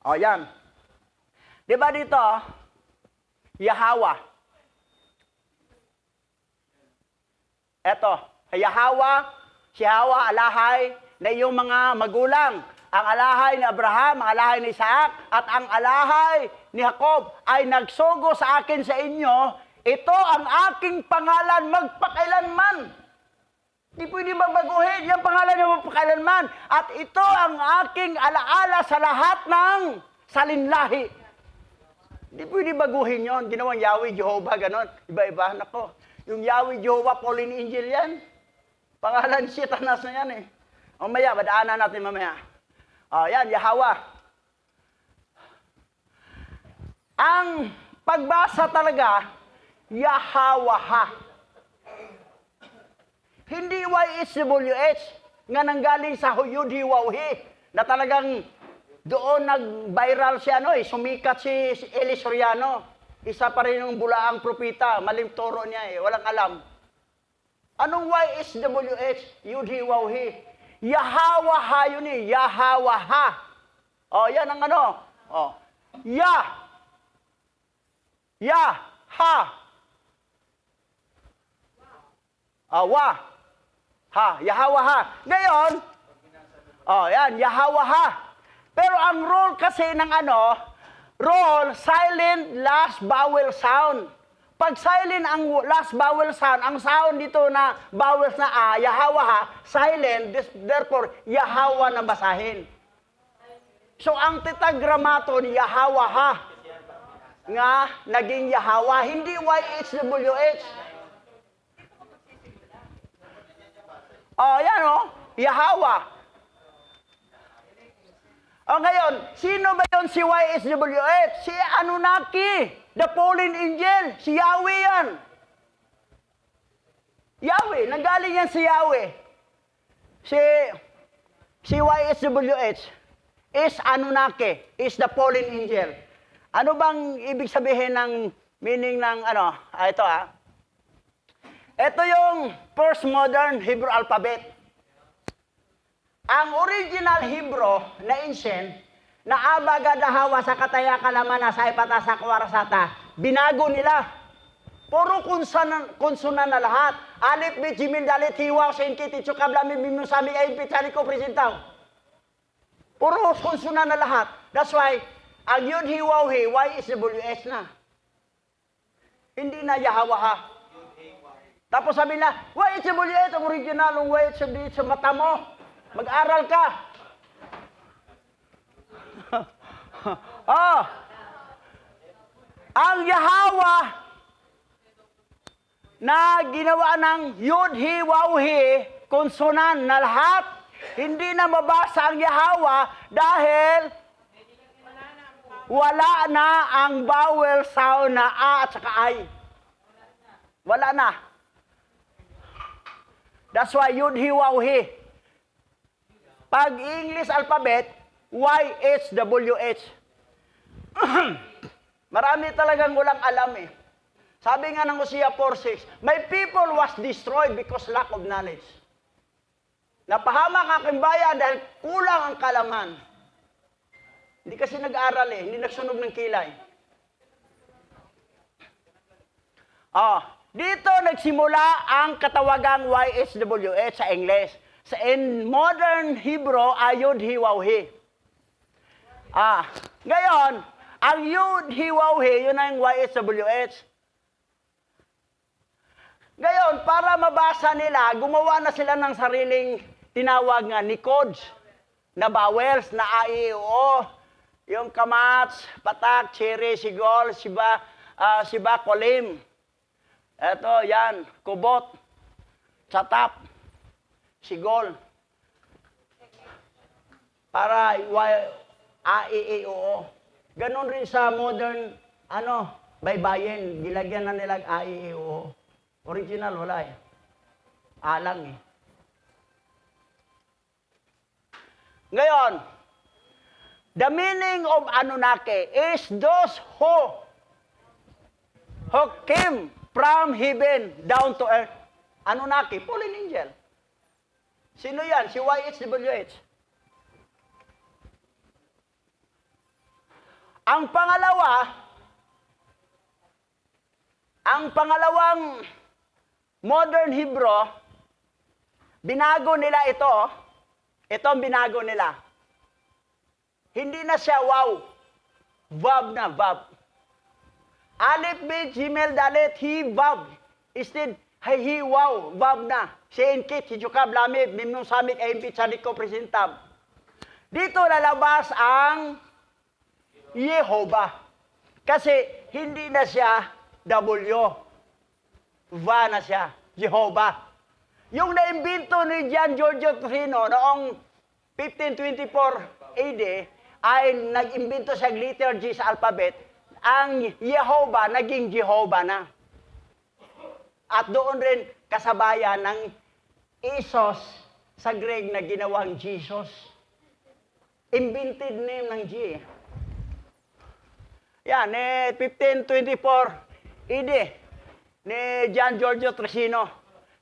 O, yan. Di ba dito, Yahweh. Eto, Yahweh, si Hawa, alahay na iyong mga magulang. Ang alahay ni Abraham, ang alahay ni Isaac, at ang alahay ni Jacob ay nagsugo sa akin sa inyo. Ito ang aking pangalan magpakailanman. Di pwede magbaguhin. Yung pangalan niya magpakailanman. At ito ang aking alaala sa lahat ng salinlahi. Di pwede baguhin yon. Ginawang Yahweh, Jehovah, ganon. Iba-iba. Nako. Yung Yahweh, Jehovah, Pauline Angel yan. Pangalan Satanas na yan eh. Mamaya, badaanan natin mamaya. Yan, Yahweh. Ang pagbasa talaga, Yahweh. Hindi YHWH nga nanggaling sa Yud-Hi-Waw-Hi na talagang doon nag-viral siya, sumikat si Eli Soriano. Isa pa rin yung bulaang propita, malimtoro niya walang alam. Anong YHWH? Yud-Hi-Waw-Hi. Yahweh yun Yahweh. Yan ang ano. Ha. Wa. Ha. Yahweh ha. Ngayon, yan, Yahweh ha. Pero ang role kasi ng role, silent last vowel sound. Pag silent ang last vowel sound, ang sound dito na vowels na Yahweh, silent, therefore, Yahweh na basahin. So, ang tetagramaton, Yahweh, nga naging Yahweh, hindi YHWH. Yan Yahweh. Ngayon, sino ba yon si YHWH? Si Anunnaki, the fallen angel, si Yahweh yan. Yahweh, nanggaling yan si Yahweh. Si YHWH is Anunnaki, is the fallen angel. Ano bang ibig sabihin ng meaning ng ito Ito yung first modern Hebrew alphabet. Ang original Hebrew na ancient, na abaga dahawa sa kataya kalamana sa ipata sa kawarasata, binago nila. Puro konsonan na lahat. Alip, bit, jimil, dalit, hiwaw, senkiti, tsukabla, mimusami, ayin, pitsari ko, presentaw. Puro konsonan na lahat. That's why, ang yun, hiwaw, YHWH na. Hindi na Yahweh. Tapos sabi na, YHWH, ang original, ang YHWH sa mata mo. Mag-aral ka. Ang Yahweh na ginawa ng Yud-Hi-Waw-Hi, konsonan na lahat, hindi na mabasa ang Yahweh dahil wala na ang vowel sound na at saka ay. Wala na. That's why Yud-Hi-Waw-Hi. Pag English alphabet, YHWH. Marami talagang walang alam Sabi nga ng Hosea 4:6, my people was destroyed because lack of knowledge. Napahamak ang aking bayan dahil kulang ang kalaman. Hindi kasi nag-aral hindi nagsunog ng kilay. Dito nagsimula ang katawagang YHWH sa English. In modern Hebrew, Yud-Hi-Waw-Hi. Ngayon, ang Yud-Hi-Waw-Hi, yun ang YHWH. Ngayon, para mabasa nila, gumawa na sila ng sariling tinawag nga ni codes na vowels na A, I, O. Yung kamats, patak, chiri, sigol, siba, kolim. Eto, yan, kubot, chatap, sigol. Para A, I, O. Ganon rin sa modern, baybayin. Gilagyan na nila A, I, O. Original, wala Alang Ngayon, the meaning of Anunnaki is those who came from heaven down to earth. Anunnaki, fallen angel. Sino yan? Si YHWH. Ang pangalawang modern Hebrew, binago nila ito. Ito ang binago nila. Hindi na siya waw. Vav na, vav. Alif, bet, gimel, dalet, hi, vav. Instead, hi, waw, vav na. Sein, kit, hijukab, lamib, mimnum, samik, ayinpit, sadiko, presentab. Dito lalabas ang Yehovah. Kasi hindi na siya W. Va na siya. Jehovah. Yung naimbento ni Gian Giorgio Trino noong 1524 AD ay nag-imbento sa liturgy sa alphabet. Ang Yehovah naging Jehovah na. At doon rin kasabayan ng Isos sa Greek na ginawang Jesus. Invented name ng G. Yan, 1524 AD ni Gian Giorgio Trino.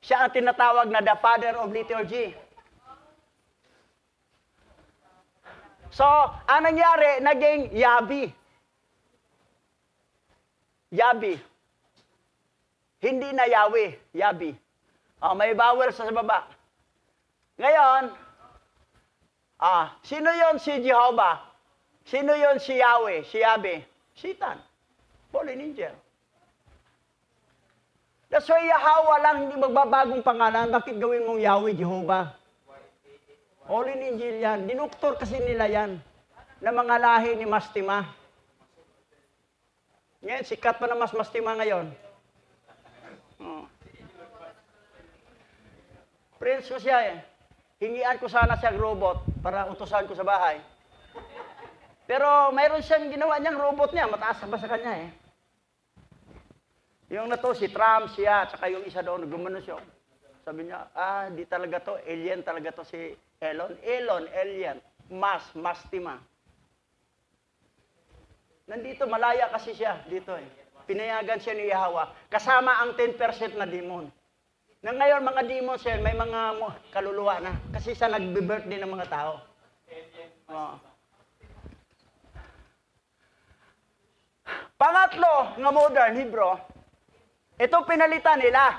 Siya ang tinatawag na the father of liturgy. So, ang nangyari, naging Yabi. Yabi. Hindi na Yahweh, Yabi. May vowel sa baba. Ngayon, sino yon si Jehovah? Sino yon si Yahweh, si Yabi? Satan. Fallen angel. That's why Yahweh lang hindi magbabagong pangalan. Bakit gawin mong Yahweh, Jehovah? Fallen angel yan. Dinuktor kasi nila yan. Na mga lahi ni Mastima. Ngayon, sikat pa na Mastima ngayon. Prince ko siya eh. Hingian ko sana siyang robot para utusan ko sa bahay. Pero mayroon siyang ginawa niyang robot niya. Mataas ba sa kanya eh. Yung na to, si Trump, siya, tsaka yung isa doon, gumano siya. Sabi niya, di talaga to, alien talaga to si Elon. Alien. Mastima. Nandito, malaya kasi siya dito eh. Pinayagan siya ni Yahweh. Kasama ang 10% na demon. Na ngayon, mga demons yan, may mga kaluluwa na. Kasi siya nagbe-birthday ng mga tao. Pangatlo, nga modern Hebrew, ito pinalitan nila.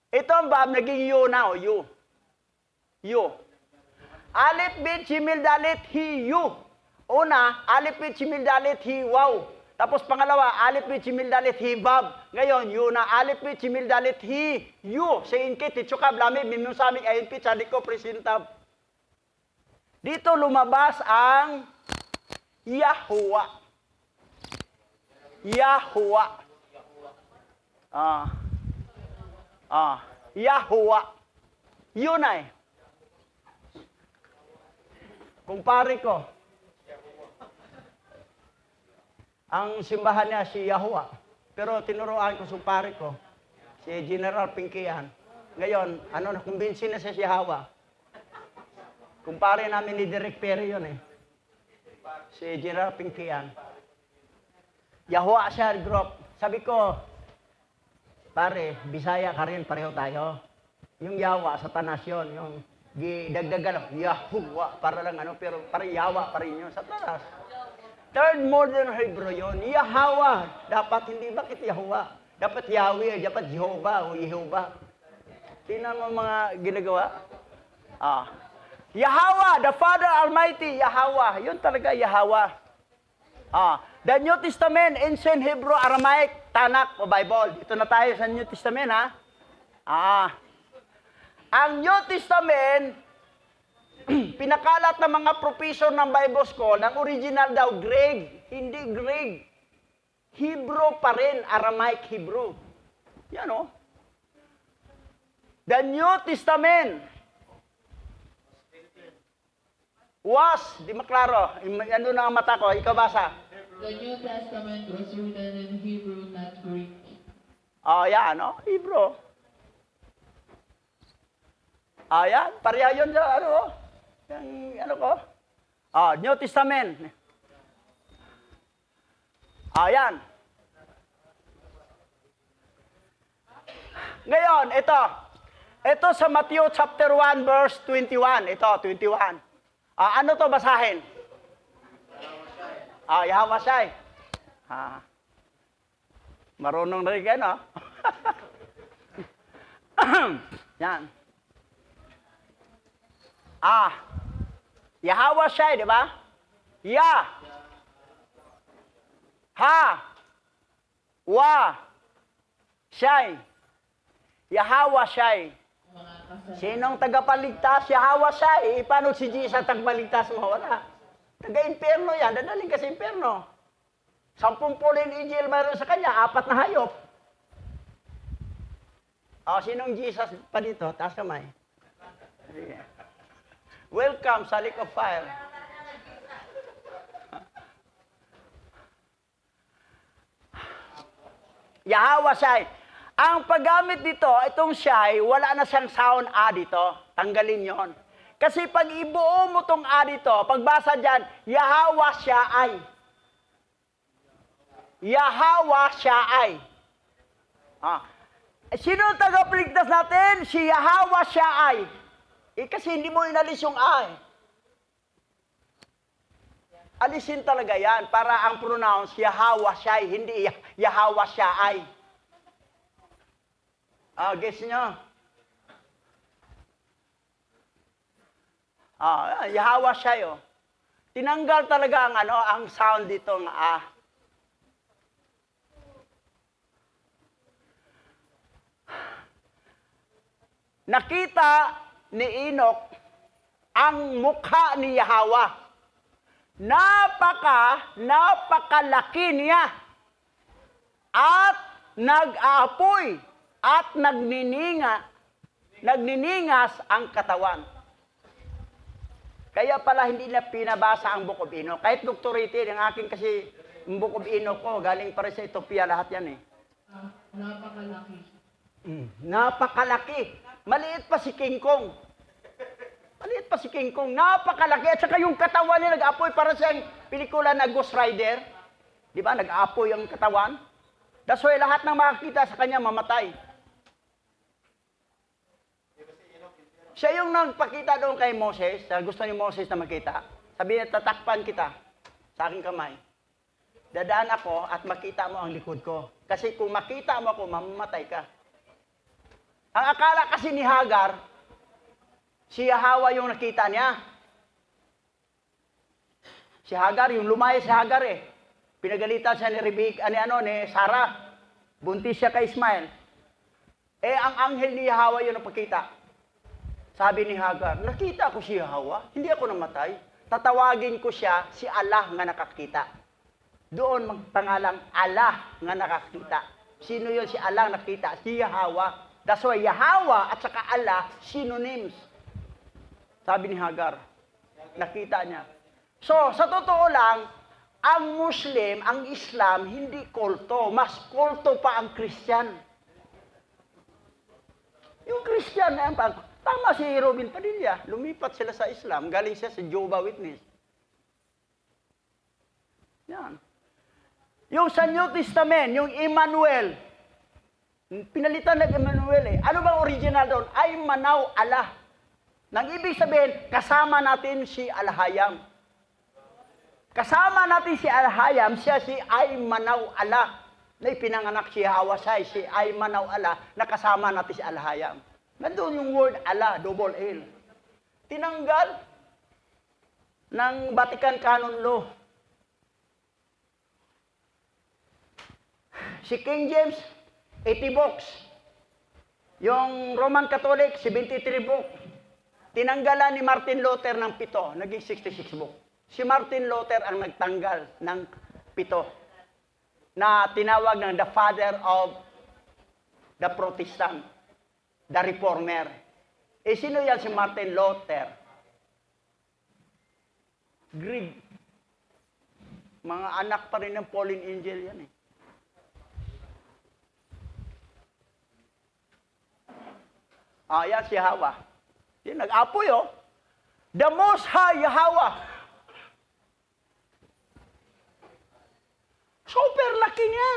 Ito ang bab, naging you now, you. You. Alif, bet, gimel, dalit, hi, you. Una, alif, bet, gimel, dalit, hi, wow. Tapos pangalawa, alif, bet, gimel, dalit, hi, bab. Ngayon, you na, alif, bet, gimel, dalit, hi, you. Sein, kit, titsukab, lamib, mimnum, samik, ayin, pit, sadiko, presentab. Dito lumabas ang Yahuwah. Yahuwah. Yahuwah. Yun ay. Kumpare ko. Ang simbahan niya si Yahuwah. Pero tinuruan ko sumpare ko. Si General Pinkian. Ngayon, nakumbinsi na siya si Yahuwah. Kumpare namin ni Derek Perry yun eh. Si General Pinkian. Yahuwah siya group. Sabi ko, pare, Bisaya ka rin, pareho tayo. Yung Yahuwah, Satanas yun. Yung dagdagan, Yahuwah, para lang pero parang Yahuwah pa rin yun. Satanas. Third modern Hebrew yun. Yahuwah. Dapat hindi, bakit Yahuwah? Dapat Yahweh, dapat Jehovah o Yehovah. Tingnan mo mga ginagawa. Yahweh, the Father Almighty, Yahweh. Yun talaga, Yahweh. The New Testament, Ancient Hebrew, Aramaic, Tanakh o Bible. Dito na tayo sa New Testament, ha? Ang New Testament, pinakalat ng mga professor ng Bible School, ng original daw, Greek. Hindi Greek. Hebrew pa rin, Aramaic Hebrew. Yan, o. The New Testament was, di maklaro, ano na ang mata ko, ikaw basa. The New Testament was written in Hebrew, not Greek. Yan, Hebrew. Yan, pareha yun sa, yung, ko. New Testament. Yan. Ngayon, ito sa Matthew chapter 1, verse 21. Ito, 21. Ano to basahin? Yahweh Shai. Marunong na rin kayo, no? Yan. Yahweh Shai, di ba? Shai. Yahweh Shai. Mga kasalanan. Sinong tagapaligtas? Yahweh Shai. Paano si Jesus tagapaligtas mo? Wala. Taga-impyerno yan. Dadaling ka sa impyerno. 10 pulin Injil mayroon sa kanya. 4 na hayop. Sinong Jesus pa dito? Taas kamay. Sige. Welcome sa Lake of Fire. Yahweh Shai. Ang paggamit dito, itong Shai, wala na siyang sound A dito. Tanggalin yon. Kasi pag ibuo mo itong A dito, pagbasa dyan, Yahweh Shai. Yahweh Shai. Sino tagapligtas natin? Si Yahweh Shai. Kasi hindi mo inalis yung A. Alisin talaga yan para ang pronounce Yahweh Shai, hindi Yahweh Shai. Guess nyo? Yahweh Shai, oh. Tinanggal talaga ang sound dito ng A. Nakita ni Enoch ang mukha ni Yahweh. Napakalaki niya. At nag-aapoy at nagniningas ang katawan. Kaya pala hindi na pinabasa ang Book of Enoch. Kahit doctorate, ang akin kasi Book of Enoch ko, galing pa rin sa Ethiopia lahat yan eh. Napakalaki. Napakalaki. Maliit pa si King Kong. Maliit pa si King Kong. Napakalaki. At saka yung katawan niya nag-apoy para sa pelikula na Ghost Rider. Di ba? Nag-apoy ang katawan. That's why lahat ng makakita sa kanya mamatay. Siya yung nagpakita doon kay Moses. Gusto ni Moses na makita. Sabi niya, tatakpan kita sa aking kamay. Dadaan ako at makita mo ang likod ko. Kasi kung makita mo ako, mamamatay ka. Ang akala kasi ni Hagar, si Yahweh yung nakita niya. Si Hagar, yung lumaya si Hagar eh. Pinagalitan siya ni ni Sarah. Buntis siya kay Ismael. Ang anghel ni Yahweh yung napakita. Sabi ni Hagar, nakita ko si Yahweh, hindi ako namatay. Tatawagin ko siya, si Allah nga nakakita. Doon magpangalang Allah nga nakakita. Sino yun si Allah nakita? Si Yahweh. That's why Yahweh at saka Allah, synonyms. Sabi ni Hagar, nakita niya. So, sa totoo lang, ang Muslim, ang Islam, hindi kulto. Mas kulto pa ang Christian. Yung Christian, tama si Robin Padilla, lumipat sila sa Islam, galing siya sa Jehovah's Witness. Yan. Yung sa New Testament, yung Emmanuel, pinalitan ng Emmanuel eh. Ano bang original doon? Ay manaw Allah. Nang ibig sabihin, kasama natin si Al-Hayam. Kasama natin si Al-Hayam, siya si Ay manaw Allah. Na ipinanganak si Hawasay, si Ay manaw Allah, nakasama natin si Al-Hayam. Nandun yung word Allah, double L. Tinanggal ng Vatican Canon Law. Si King James, 80 books. Yung Roman Catholic, 73 book. Tinanggalan ni Martin Luther ng 7, naging 66 book. Si Martin Luther ang nagtanggal ng 7 na tinawag ng the father of the Protestant, the Reformer. Sino yan si Martin Luther? Greek. Mga anak pa rin ng Pauline Angel yan eh. Yan si Yahweh. Yan, nag-apoy oh. The Most High Yahweh. Super laki niya.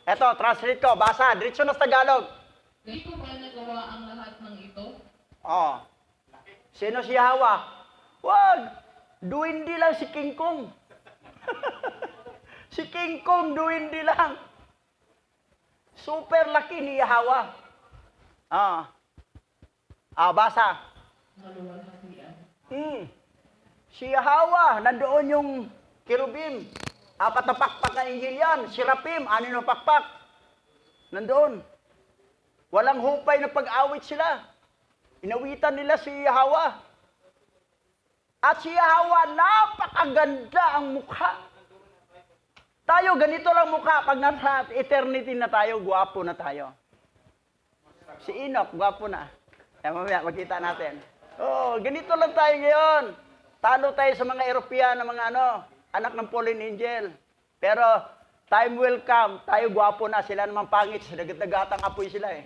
Eto, translate ko. Basa. Diretso na sa Tagalog. Hindi ko ba nagawa ang lahat ng ito? Oh. Sino si Hawa? Wag. Duwindi lang si King Kong. Si King Kong, duwindi lang. Super laki ni Hawa. Basa. Maluwalhatian. Si Hawa, nandoon yung kerubim. 4 na pakpak na injil yan. Sirapim, 6 na pakpak. Nandoon. Walang hupay na pag-awit sila. Inawitan nila si Hawa. At si Hawa, napakaganda ang mukha. Tayo, ganito lang mukha. Pag nasa eternity na tayo, gwapo na tayo. Si Enoch, gwapo na. Mamaya, makita natin. Ganito lang tayo ngayon. Talo tayo sa mga European na mga anak ng fallen angel. Pero, time will come. Tayo gwapo na. Sila naman pangit. Sa dagat-dagatang apoy sila eh.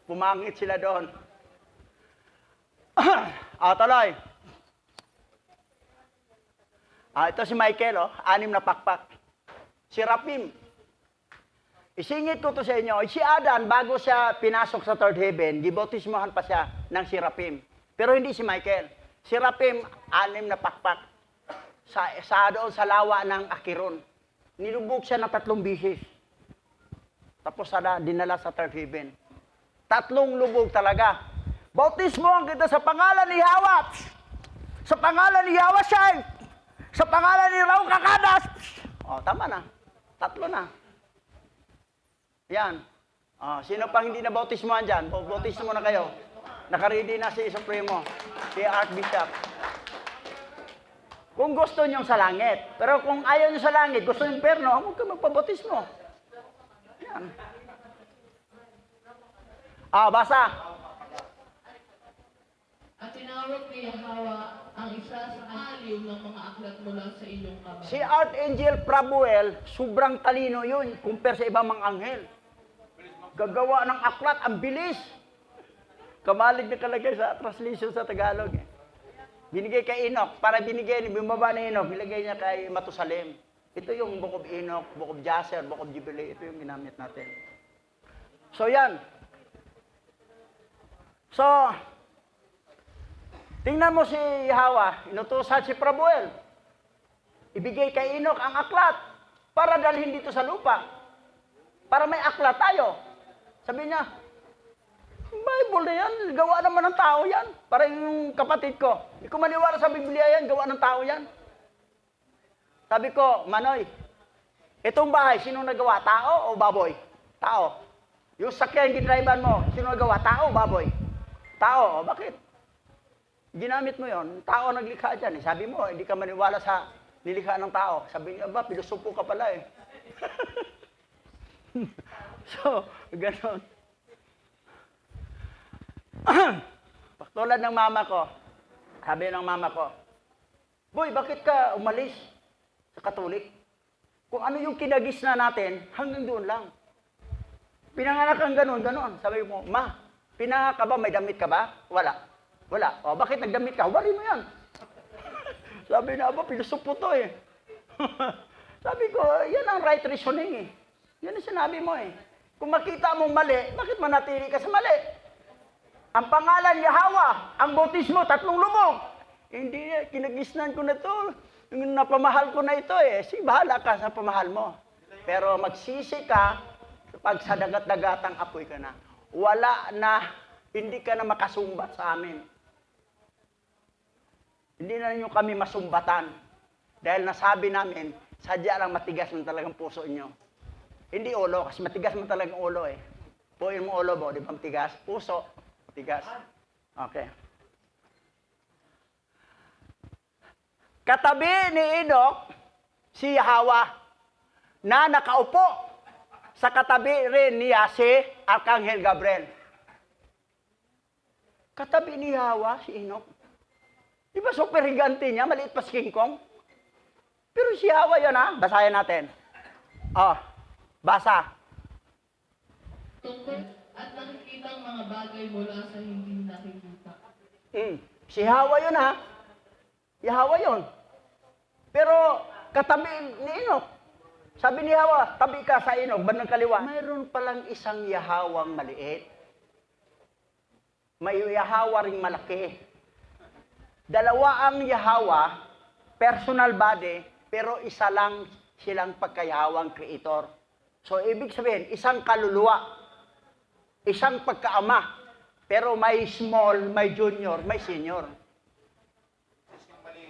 Pumangit sila doon. Tuloy. Ito si Michael, 6 na pakpak. Si Rapim. Isingit ko to sa inyo. Si Adan, bago siya pinasok sa third heaven, gibautismohan pa siya ng si Rapim. Pero hindi si Michael. Si Rapim, 6 na pakpak. Doon sa lawa ng Akiron. Nilubog siya ng 3 bisis. Tapos dinala sa third heaven. 3 lubog talaga. Bautismohan kita sa pangalan ni Hawa. Sa pangalan ni Hawa Shai. Sa pangalan ni Raul Kakadas. Tama na. 3 na. Yan. Sino pang hindi na bautismohan dyan? Bautismo na kayo. Nakaready na si Supremo. Si Archbishop. Kung gusto nyo sa langit. Pero kung ayaw nyo sa langit, gusto nyo imperno, huwag ka magpabautismo. Yan. Basa. At tinawag ni Hawa ang isa sa 6 ng mga aklat mula sa inyong kamay. Si Archangel Prabuel, sobrang talino yun, compare sa ibang mga anghel. Gagawa ng aklat, ang bilis. Kamalig na kalagay sa translation sa Tagalog. Binigay kay Enoch, para bumaba na Enoch, nilagay niya kay Matusalem. Ito yung Book of Enoch, Book of Jasher, Book of Jubilee, ito yung ginamit natin. So yan. So, tingnan mo si Hawa, inutusan si Prabuel. Ibigay kay Enoch ang aklat para dalhin dito sa lupa. Para may aklat tayo. Sabi niya, Bible na yan, gawa naman ng tao yan. Para yung kapatid ko, hindi ko maniwala sa Biblia yan, gawa ng tao yan. Sabi ko, Manoy, itong bahay, sino nagawa? Tao o baboy? Tao. Yung sakyan, ginriban mo, sino nagawa? Tao o baboy? Tao. Bakit? Ginamit mo yon, tao naglikha dyan. Sabi mo, hindi ka maniwala sa nilikha ng tao. Sabi niya, pilosopo ka pala eh. So, gano'n. Tulad ng mama ko, sabi ng mama ko, Boy, bakit ka umalis sa Katolik? Kung ano yung kinagis na natin, hanggang doon lang. Pinanganak kang gano'n. Sabi mo, Ma, pinanganak ka ba? May damit ka ba? Wala. Bakit nagdamit ka? Wari mo yan. Sabi na, pilosopo to eh. Sabi ko, yan ang right reasoning eh. Yan ang sinabi mo eh. Kung makita mong mali, bakit manatili ka sa mali? Ang pangalan ni Hawa, ang bautismo, 3 lubog. Hindi, kinagisnan ko na to. Napamahal ko na ito eh. Bahala ka sa pamahal mo. Pero magsisi ka, pag sa dagat-dagatang apoy ka na. Hindi ka na makasumbat sa amin. Hindi na ninyo kami masumbatan. Dahil nasabi namin, sadya lang matigas man talagang puso nyo. Hindi ulo, kasi matigas man talagang ulo eh. Puin mo ulo mo, di ba matigas? Puso, matigas. Okay. Katabi ni Enoch, si Hawa, na nakaupo sa katabi rin niya si Arkanghel Gabriel. Katabi ni Hawa, si Enoch. Di ba super higante niya, maliit pa si King Kong? Pero si Hawa yun ha, basahin natin. Basa. Tungkol at nakikita ang mga bagay mula sa hindi nakikita. Si Hawa yun ha. Si Hawa yun. Pero katabi ni Enoch. Sabi ni Hawa, tabi ka sa Enoch, bandang kaliwa. Mayroon palang isang Yahawang maliit. may Yahweh ring malaki. Dalawa ang Yahweh, personal body, pero isa lang silang pagkayahawang creator. So, ibig sabihin, isang kaluluwa, isang pagkaama, pero may small, may junior, may senior.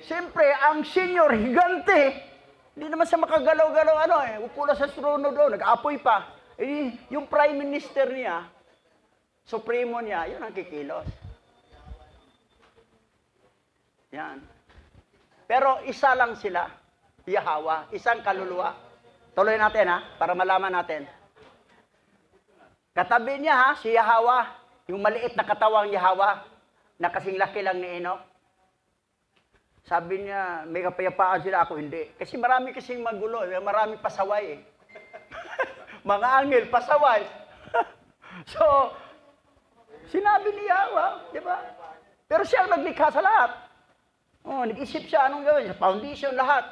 Siyempre, ang senior, higante, hindi naman siya makagalaw-galaw, upo na sa trono doon, nag-apoy pa. Yung prime minister niya, supremo niya, yun ang kikilos. Yan. Pero isa lang sila, Yahweh, isang kaluluwa. Tuloy natin para malaman natin. Katabi niya si Yahweh, yung maliit na katawang Yahweh, na kasing laki lang ni Enoch. Sabi niya, may kapayapaan sila, ako hindi. Kasi marami kasing magulo, marami pasaway Mga angel, pasaway. So, sinabi ni Yahweh, di ba? Pero siya ang naglikha sa lahat. Nag-isip siya anong gawin, sa foundation lahat.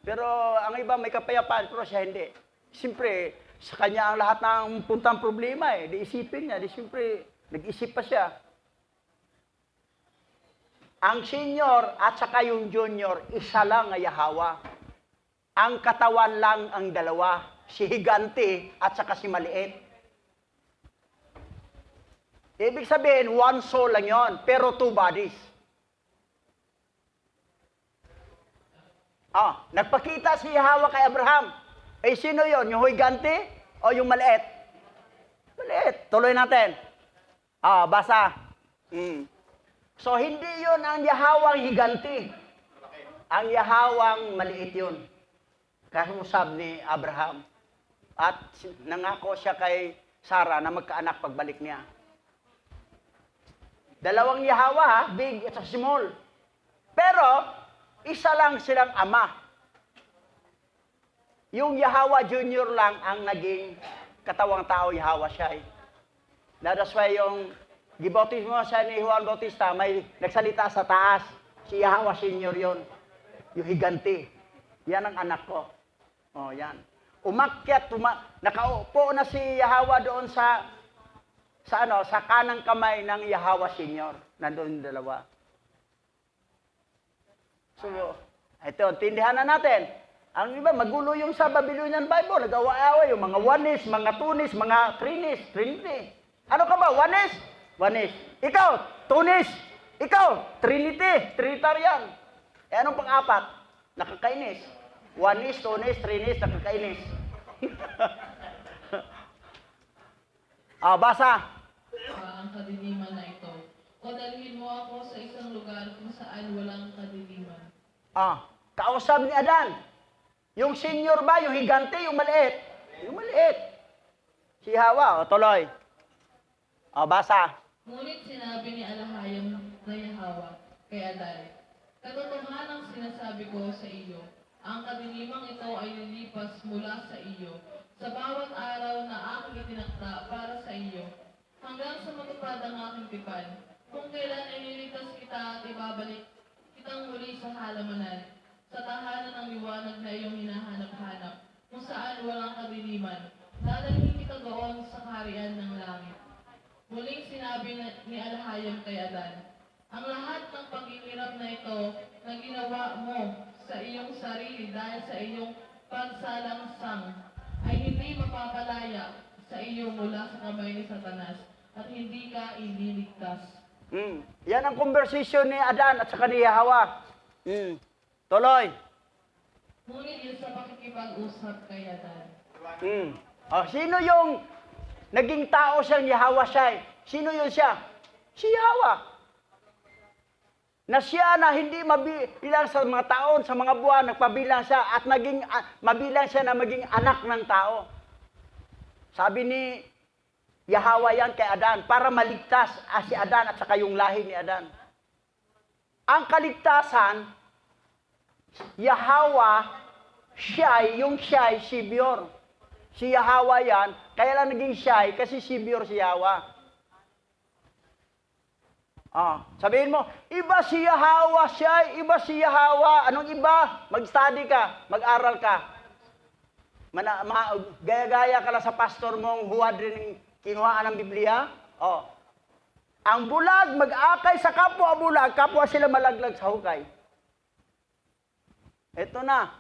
Pero ang iba may kapayapaan, pero siya hindi. Siyempre, sa kanya ang lahat ng puntang problema Di isipin niya, siyempre, nag-isip pa siya. Ang senior at saka yung junior, isa lang ang Yahweh. Ang katawan lang ang dalawa, si higante at saka si maliit. Ibig sabihin, one soul lang yon, pero two bodies. Nagpakita si Yahweh kay Abraham. Sino yon? Yung higante o yung maliit? Maliit. Tuloy natin. Basa. So, hindi yon ang Yahweh higante. Ang Yahweh maliit yun. Kausap ni Abraham. At nangako siya kay Sarah na magkaanak pagbalik niya. Dalawang Yahweh, big at small. Pero, isa lang silang ama. Yung Yahweh Junior lang ang naging katawang tao, Yahweh siya. That's why yung gibautismo siya ni Juan Bautista, may nagsalita sa taas. Si Yahweh Senior yon, yung higante. Yan ang anak ko. Yan. Umakyat, nakaupo na si Yahweh doon sa kanang kamay ng Yahweh Senior. Nandoon dalawa. So, ito, tindihan na natin. Ang iba, magulo yung sa Babylonian Bible. Nag-awa-away yung mga oneness, mga tunis, mga trinis, trinity. Ano ka ba? Oneness? Oneness. Ikaw, tunis. Ikaw, trinity, trinitarian. Anong pang-apat? Nakakainis. Oneness, tunis, trinis, nakakainis. Basa. Ang kadiliman na ito. O dalhin mo ako sa isang lugar kung saan walang kadiliman. Kausap ni Adan. Yung senior ba? Yung higante? Yung maliit? Yung maliit. Si Hawa. Tuloy. Basa. Ngunit sinabi ni Alahayam na Yahweh kay Adan, katotohanang sinasabi ko sa iyo, ang kadilimang ito ay lilipas mula sa iyo sa bawat araw na aking itinakda para sa iyo, hanggang sa matupad ang aking tipan, kung kailan ay nilitas kita at ibabalik kitang muli sa halamanan, sa tahanan ng liwanag na iyong hinahanap-hanap, kung saan walang kadiliman, dadalhin kita doon sa kaharian ng langit. Muling sinabi ni Alahayam kay Adan, ang lahat ng paghihirap na ito na ginawa mo sa iyong sarili dahil sa iyong pagsalangsang ay hindi mapapalaya sa iyo mula sa kamay ni Satanas at hindi ka ililigtas. Yan ang conversation ni Adan at saka ni Yahweh. Tuloy. Ngunit yun sa pakikipag-usap kay Adan. Sino yung naging tao siyang Yahweh siya? Sino yun siya? Si Yahweh. Na siya na hindi mabilang sa mga taon, sa mga buwan, nagpabilang siya at naging mabilang siya na maging anak ng tao. Sabi ni Yahweh yan kay Adan para maligtas si Adan at saka yung lahi ni Adan. Ang kaligtasan, Yahweh, yung siya'y si Bior. Si Yahweh yan, kaya lang naging siya'y kasi si Bior si Yahweh. Sabihin mo, iba si Yahweh siya, iba si Yahweh. Anong iba? Mag-study ka, mag-aral ka. Gaya-gaya ka lang sa pastor mong huwad rin kinuhaan ng Biblia. Ang bulag mag-akay sa kapwa bulag, kapwa sila malaglag sa hukay. Ito na.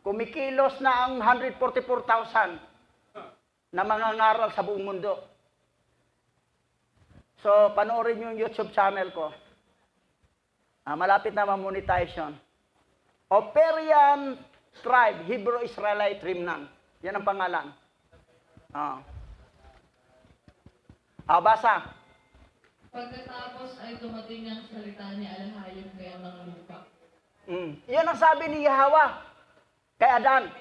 Kumikilos na ang 144,000 na mga ngaral sa buong mundo. So, panoorin yung YouTube channel ko. Malapit na ma-monetization. Operian Tribe, Hebrew Israelite Remnant. Yan ang pangalan. Basa. Pagkatapos ay dumating ang salita ni Alhayom kay ng lupa. Yan ang sabi ni Yahweh kay Adan.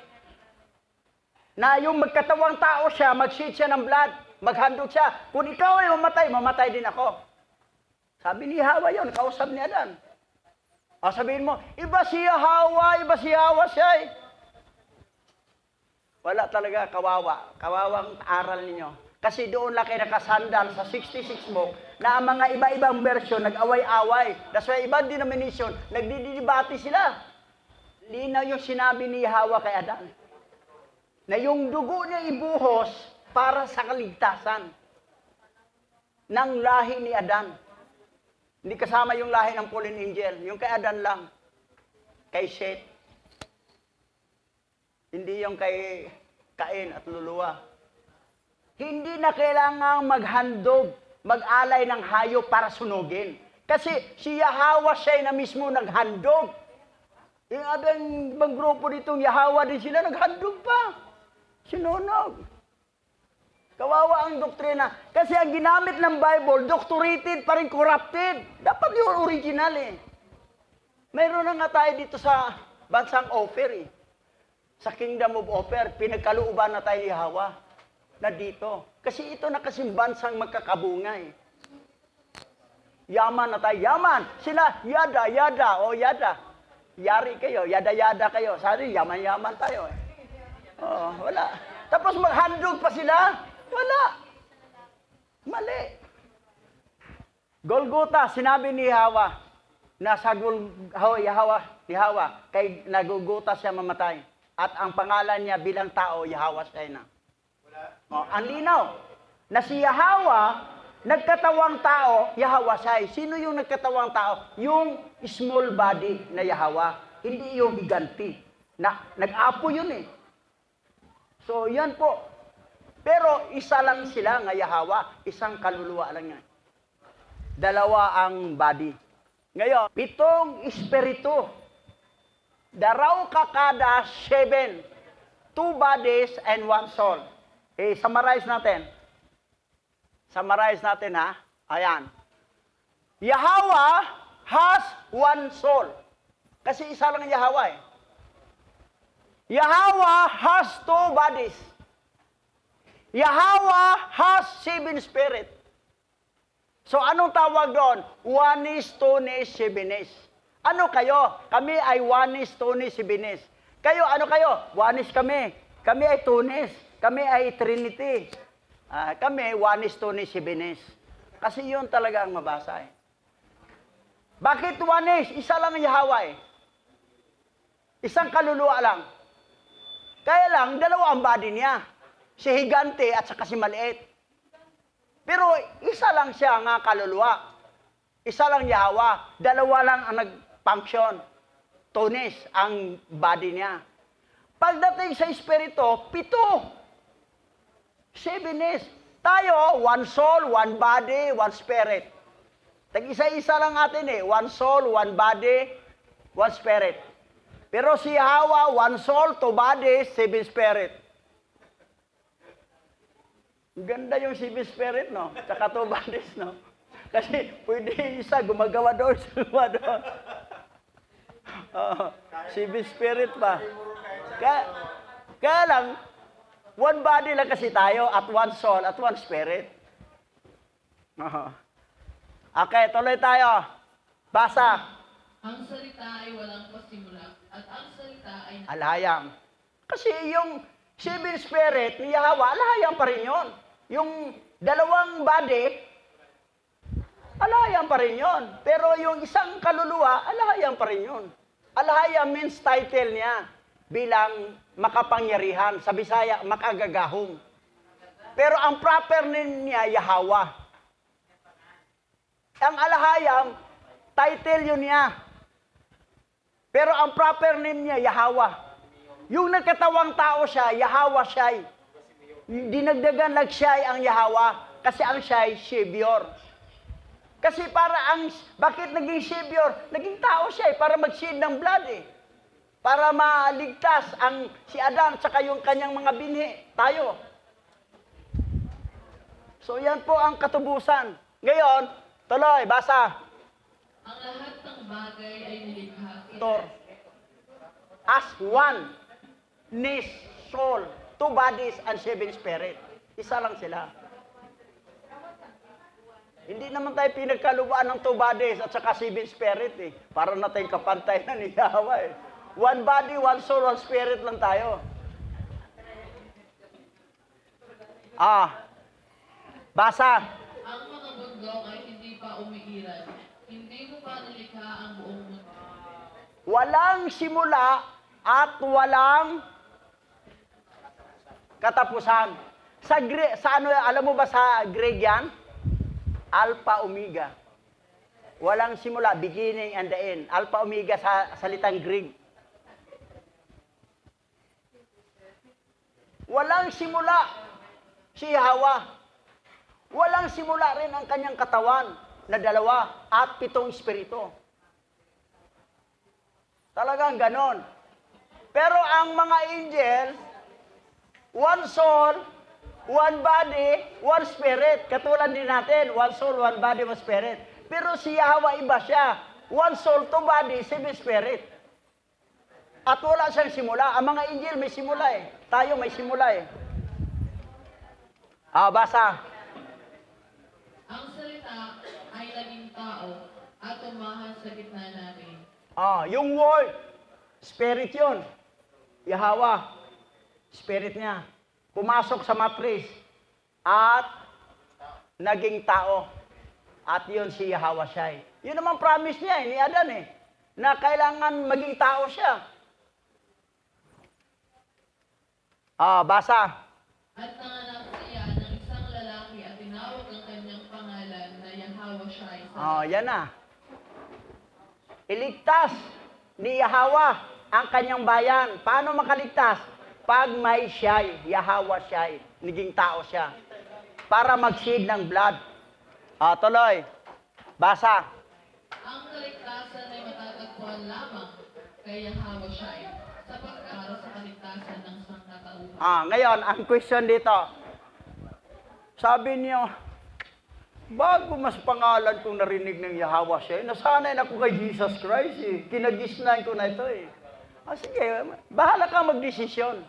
Na yung magkatawang tao siya, mag-shed siya ng blood, maghandog siya. Kung ikaw ay mamatay, mamatay din ako. Sabi ni Yahweh yun, kausap ni Adan. Sabihin mo, iba si Yahweh siya eh. Wala talaga, kawawa. Kawawang aral ninyo. Kasi doon lang kayo nakasandal sa 66 book na ang mga iba-ibang version nag-away-away. That's why ibang denomination, nagdidibati sila. Linaw yung sinabi ni Yahweh kay Adan. Na yung dugo niya ibuhos para sa kaligtasan ng lahi ni Adan. Hindi kasama yung lahi ng fallen angel. Yung kay Adan lang. Kay Seth. Hindi yung kay Cain at Luluwa. Hindi na kailangang maghandog, mag-alay ng hayop para sunugin. Kasi si Yahweh siya na mismo naghandog. Yung ibang grupo ditong Yahweh din sila, naghandog pa. Sinunog. Kawawa ang doktrina. Kasi ang ginamit ng Bible, doctorated pa rin corrupted. Dapat yung original eh. Mayroon na nga tayo dito sa bansang Ophir eh. Sa Kingdom of Ophir, pinagkalooban na tayo ni Yahweh. Na dito. Kasi ito na kasing bansang magkakabungay. Yaman na tayo. Yaman! Sila, yada. Yari kayo, yada kayo. Sorry, yaman tayo eh. Wala. Tapos maghandog pa sila? Wala. Mali. Golgotha, sinabi ni Yahweh, nasa Yahweh, kay naguguta siya mamatay. At ang pangalan niya bilang tao, Yahweh siya na. Ang linaw, na si Yahweh, nagkatawang tao, Yahweh siya. Sino yung nagkatawang tao? Yung small body na Yahweh, hindi yung higanti. Nag-apo yun eh. So, yan po. Pero isa lang sila nga Yahweh, isang kaluluwa lang yan. Dalawa ang body. Ngayon, 7 espiritu. Daraw kakada 7. 2 bodies and 1 soul. Summarize natin. Summarize natin ha. Ayan. Yahweh has 1 soul. Kasi isa lang Yahweh eh. Yahweh has 2 bodies. Yahweh has 7 spirit. So anong tawag doon? 1 2 7. Ano kayo? Kami ay 1 2 7. Kayo, ano kayo? 1 kami. Kami ay 2. Kami ay Trinity. Kami 1 2 7. Kasi yun talaga ang mabasa eh. Bakit 1? Isa lang ang Yahweh eh. Isang kaluluwa lang. Kaya lang, dalawa ang body niya. Si higante at saka si maliit. Pero isa lang siya nga kaluluwa. Isa lang Yahweh. Dalawa lang ang nag-function. 2 ang body niya. Pagdating sa espiritu, 7. 7. Tayo, 1 soul, 1 body, 1 spirit. Tag-isa-isa lang natin eh. 1 soul, 1 body, 1 spirit. Pero si Yahweh, 1 soul, 2 bodies, 7 spirit. Ganda yung 7 spirit, no? Tsaka 2 bodies, no? Kasi pwede isa, gumagawa doon, sumawa doon. 7 spirit pa. Kaya lang, 1 body lang kasi tayo at 1 soul at 1 spirit. Okay, tuloy tayo. Basa. Ang salita ay walang pasimula at ang salita ay Alhayam. Kasi yung 7 spirit ni Yahweh, alhayam pa rin yun. Yung dalawang body, alhayam pa rin yun. Pero yung isang kaluluwa, alhayam pa rin yun. Alhayam means title niya bilang makapangyarihan. Sa Bisaya, makagagahong. Pero ang proper name niya, Yahweh. Ang Alahayam, title yun niya. Pero ang proper name niya, Yahweh. Yung nagkatawang tao siya, Yahweh siya. Dinagdagan lang siya ang Yahweh. Kasi ang siya, Savior. Kasi bakit naging Savior? Naging tao siya para mag-shed ng blood Para maligtas si Adan at yung kanyang mga binhi. Tayo. So yan po ang katubusan. Ngayon, tuloy, basa. Ang lahat ng bagay ay nilikha. Tor. As one. Nis, soul, two bodies, and seven spirit. Isa lang sila. Hindi naman tayo pinagkalubaan ng two bodies at saka seven spirit Para na tayong kapantay na ni Yahweh One body, one soul, one spirit lang tayo. Basa. Ang mga bundok ay hindi pa umiiral. Hindi mo pa nilikha ang buong mundo. Walang simula at walang katapusan. Alam mo ba sa Greek yan? Alpha, Omega. Walang simula, beginning and the end. Alpha, Omega sa salitang Greek. Walang simula si Yahweh. Walang simula rin ang kanyang katawan na 2 at 7 espiritu. Talagang ganon. Pero ang mga angel, one soul, one body, one spirit. Katulad din natin, one soul, one body, one spirit. Pero si Yahweh iba siya. One soul, two body, seven spirit. At wala siyang simula. Ang mga angel may simula Tayo may simula Basa. Ang salita ay naging tao at tumahas sa gitna namin. Yung word, spirit yun. Yahweh, spirit niya. Pumasok sa matris at naging tao. At yun si Yahweh siya Yun naman promise niya ni Adan na kailangan maging tao siya. Basa. At nanganak siya ng isang lalaki at tinawag ang kanyang pangalan na Yahweh Shai. Yan na. Iligtas ni Yahweh ang kanyang bayan. Paano makaligtas? Pag may siya'y, Yahweh siya'y, naging tao siya. Para mag-shed ng blood. Tuloy. Basa. Ang kaligtasan ay matatagpuan lamang kay Yahweh Shai sapagkat sa kaligtasan ng sangkatauhan. Ngayon, ang question dito. Sabi niyo, bago mas pangalan kong narinig ng Yahweh siya, nasanay na ako kay Jesus Christ Kinagisnan ko na ito sige, bahala ka magdesisyon.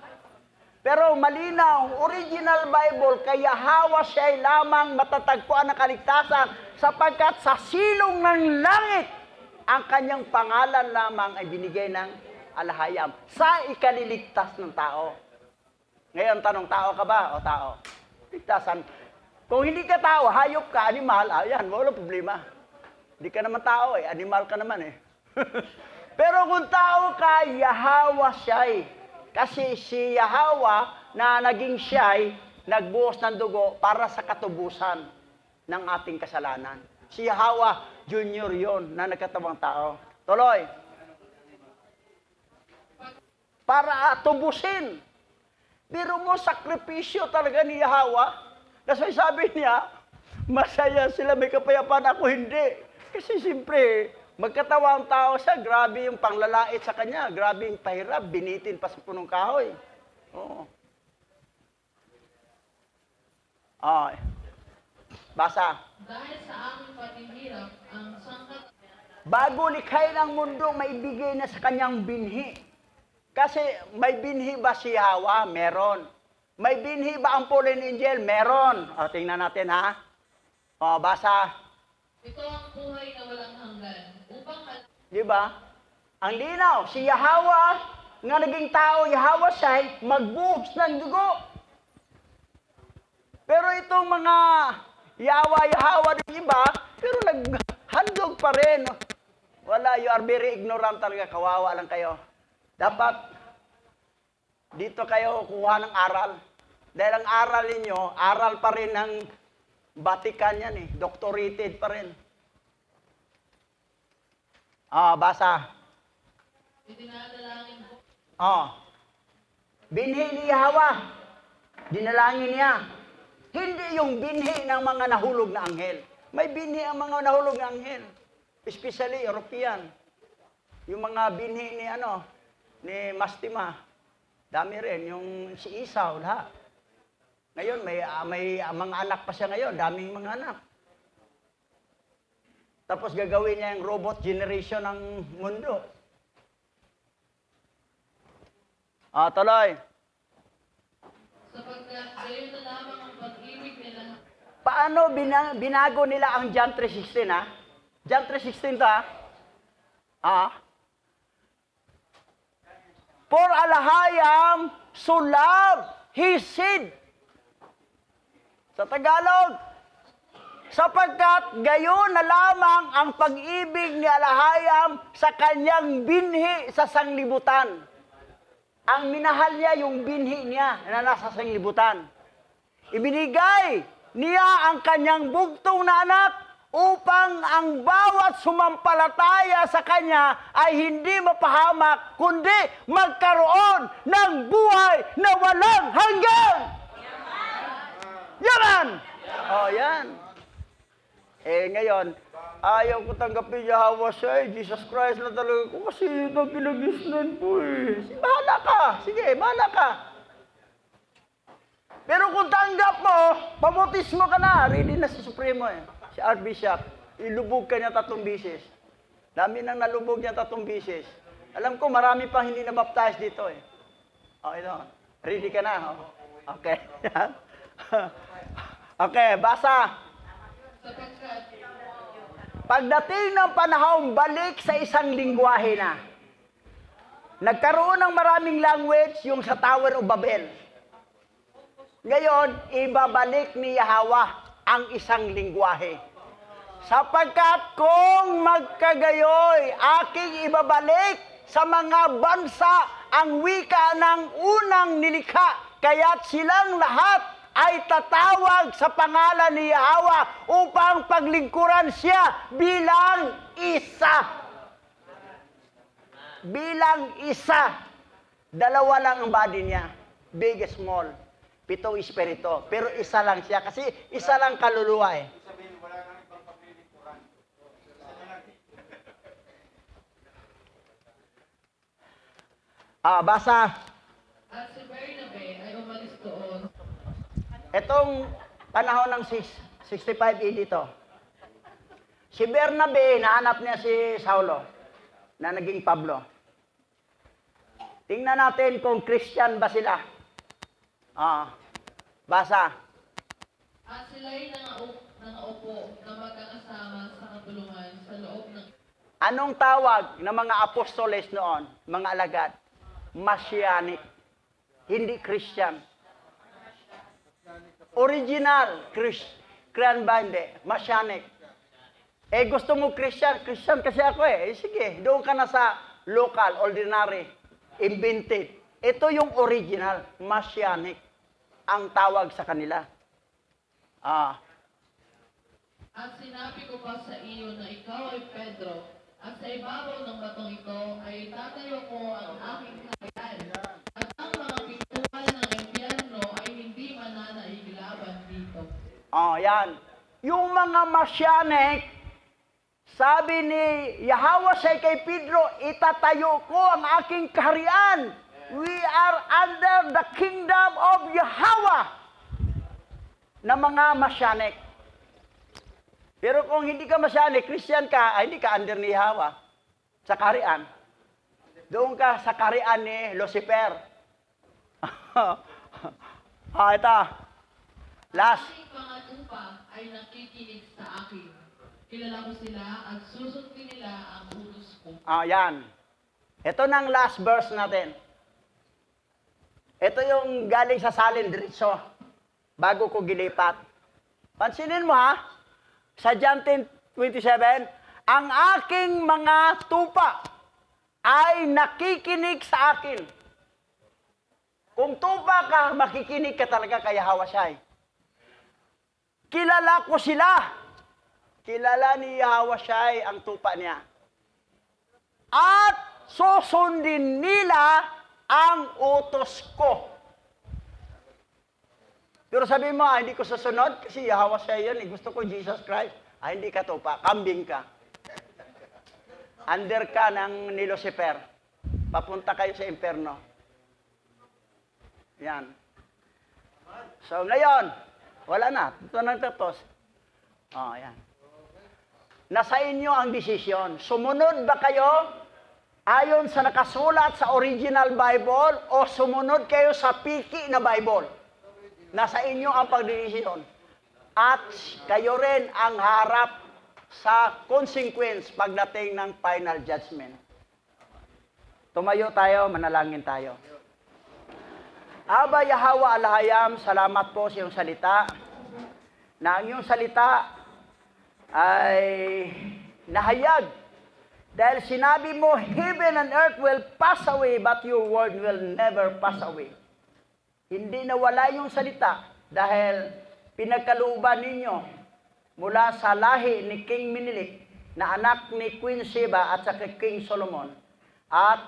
Pero malinaw, original Bible, kay Yahweh siya lamang matatagpuan ng kaligtasan sapagkat sa silong ng langit, ang kanyang pangalan lamang ay binigay ng Alahayam sa ikaliligtas ng tao. Ngayon, tanong, tao ka ba o tao? Ligtasan. Kung hindi ka tao, hayop ka, animal, yan, wala problema. Hindi ka naman tao animal ka naman Pero kung tao ka, Yahweh siya'y. Kasi si Yahweh na naging siya'y nagbuhos ng dugo para sa katubusan ng ating kasalanan. Si Yahweh Junior yon na nagkatawang tao. Tuloy. Para tubusin. Pero mo, sakripisyo talaga ni Yahweh. Kasi sabi niya, masaya sila, may kapayapaan, ako hindi. Kasi siyempre, magkatawang tao siya, grabe yung panglalait sa kanya, grabe yung pahirap, binitin pa sa punong kahoy. Basa. Dahil sa aking paghihirap, ang sangkat Bago likhain ang mundo, may bigay na sa kanyang binhi. Kasi may binhi ba si Yahweh? Meron. May binhi ba ang fallen angel? Meron. Tingnan natin basa. ito ang buhay na walang hanggan upang Di ba? Ang linaw, si Yahweh nga naging tao, Yahweh siya'y magbuhos ng dugo. Pero itong mga Yahweh ng iba, pero naghandog pa rin. Wala, you are very ignorant talaga, kawawa lang kayo. Dapat, dito kayo kuha ng aral. Dahil ang aral ninyo, aral pa rin ng Vatican yan doctorated pa rin. Basa. Itinadalangin ko. Binhi ni Yahweh. Dinalangin niya. Hindi yung binhi ng mga nahulog na anghel. May binhi ang mga nahulog na anghel. Especially European. Yung mga binhi ni Mastima. Dami rin. Yung si Esau, lahat. Ngayon, may mga anak pa siya ngayon. Daming mga anak. Tapos gagawin niya yung robot generation ng mundo. Tuloy. Sapagkat gayon na lamang ang pag-ibig nila. Paano binago nila ang John 3:16, ha? John 3:16 to, ha? For alahayam so love his seed. Sa Tagalog, sapagkat gayon na lamang ang pag-ibig ni Alahayam sa kanyang binhi sa sanglibutan. Ang minahal niya yung binhi niya na nasa sanglibutan. Ibinigay niya ang kanyang bugtong na anak upang ang bawat sumampalataya sa kanya ay hindi mapahamak, kundi magkaroon ng buhay na walang hanggan. Yan! Yan. Ngayon, ayaw ko tanggapin Yahweh siya, Jesus Christ na talaga ko kasi yun ang pinagisnan ko eh. Bahala ka. Sige, bahala ka. Pero kung tanggap mo, pamutismo ka na. Ready na si Supremo eh. Si Archbishop. Ilubog ka niya 3 bisis. Dami nang nalubog niya 3 bisis. Alam ko, marami pang hindi na-baptize dito eh. Ito. Ready ka na? Okay. Okay, basa. Sapagkat Pagdating ng panahon, balik sa isang lingwahe na. Nagkaroon ng maraming language yung sa Tower of Babel. Ngayon, ibabalik ni Yahweh ang isang lingwahe. Sapagkat kung magkagayoy, aking ibabalik sa mga bansa ang wika ng unang nilikha, kaya't silang lahat ay tatawag sa pangalan ni Yahweh upang paglingkuran siya bilang isa. Bilang isa. 2 lang ang body niya. Big, small. 7 espiritu. Pero isa lang siya kasi isa lang kaluluwa eh. Basa. at si Bernabe ay umalis doon. Itong panahon ng 65 AD to. Si Bernabe, nahanap niya si Saulo na naging Pablo. Tingnan natin kung Christian ba sila. Basa. At sila'y nangaupo na magkakasama sa katulungan sa loob ng... Anong tawag ng mga apostoles noon, mga alagad? Messianic. Hindi Christian. Original Christian ba hindi? Messianic. Gusto mo Christian? Christian kasi ako eh. Sige, doon ka na sa local, ordinary, invented. Ito yung original, Messianic. Ang tawag sa kanila. At sinabi ko pa sa iyo na ikaw ay Pedro, at sa ibabaw ng batong ito ay tatayo ko ang aking kaharian. At ang mga pintuan ng impyerno ay hindi mananaiglaban dito. Yan. Yung mga Messianic, sabi ni Yahweh sa kay Pedro, itatayo ko ang aking kaharian. We are under the kingdom of Yahweh na mga Messianic. Pero kung hindi ka Messianic, Christian ka, ay hindi ka under ni Yahweh sa kaharian. Doon ka sa kaharian ni Lucifer. Ito. Last. Aking mga tupa ay nakikinig sa akin. Kilala ko sila at susundin nila ang utos ko. Yan. Ito nang last verse natin. Ito yung galing sa salin diretso. Bago ko gilipat. Pansinin mo ha. Sa John 10:27, ang aking mga tupa ay nakikinig sa akin. Kung tupa ka, makikinig ka talaga kay Yahweh. Kilala ko sila. Kilala ni Yahweh ang tupa niya. at susundin nila ang utos ko. Pero sabi mo, hindi ko susunod kasi Yahweh siya yun. Gusto ko Jesus Christ. Hindi ka to pa. Kambing ka. Under ka ng ni Lucifer. Papunta kayo sa impyerno. Yan. So, ngayon, wala na. Ito nang tapos. Yan. Nasa inyo ang desisyon. Sumunod ba kayo ayon sa nakasulat sa original Bible o sumunod kayo sa piki na Bible? Nasa inyo ang pagdesisyon. At kayo rin ang harap sa consequence pagdating ng final judgment. Tumayo tayo, manalangin tayo. Aba Yahweh Alahayam, salamat po sa iyong salita. Na ang iyong salita ay nahayag. Dahil sinabi mo, heaven and earth will pass away, but your word will never pass away. Hindi nawala yung salita dahil pinagkalooban ninyo mula sa lahi ni King Menelik na anak ni Queen Sheba at sa King Solomon. At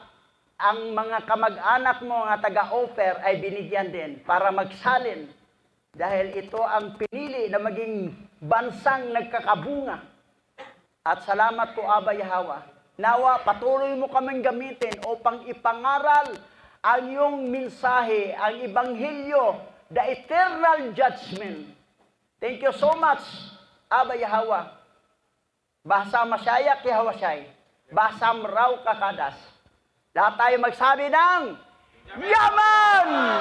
ang mga kamag-anak mo nga taga-Ofer ay binigyan din para magsalin dahil ito ang pinili na maging bansang nagkakabunga. At salamat po, Aba Yahweh. Nawa, patuloy mo kaming gamitin upang ipangaral ang iyong mensahe, ang Ebanghelyo, the eternal judgment. Thank you so much, Aba Yahweh. Bahasa Masyayak Yahweh, Basam Raw Kakadas. Lahat tayo magsabi ng Yaman!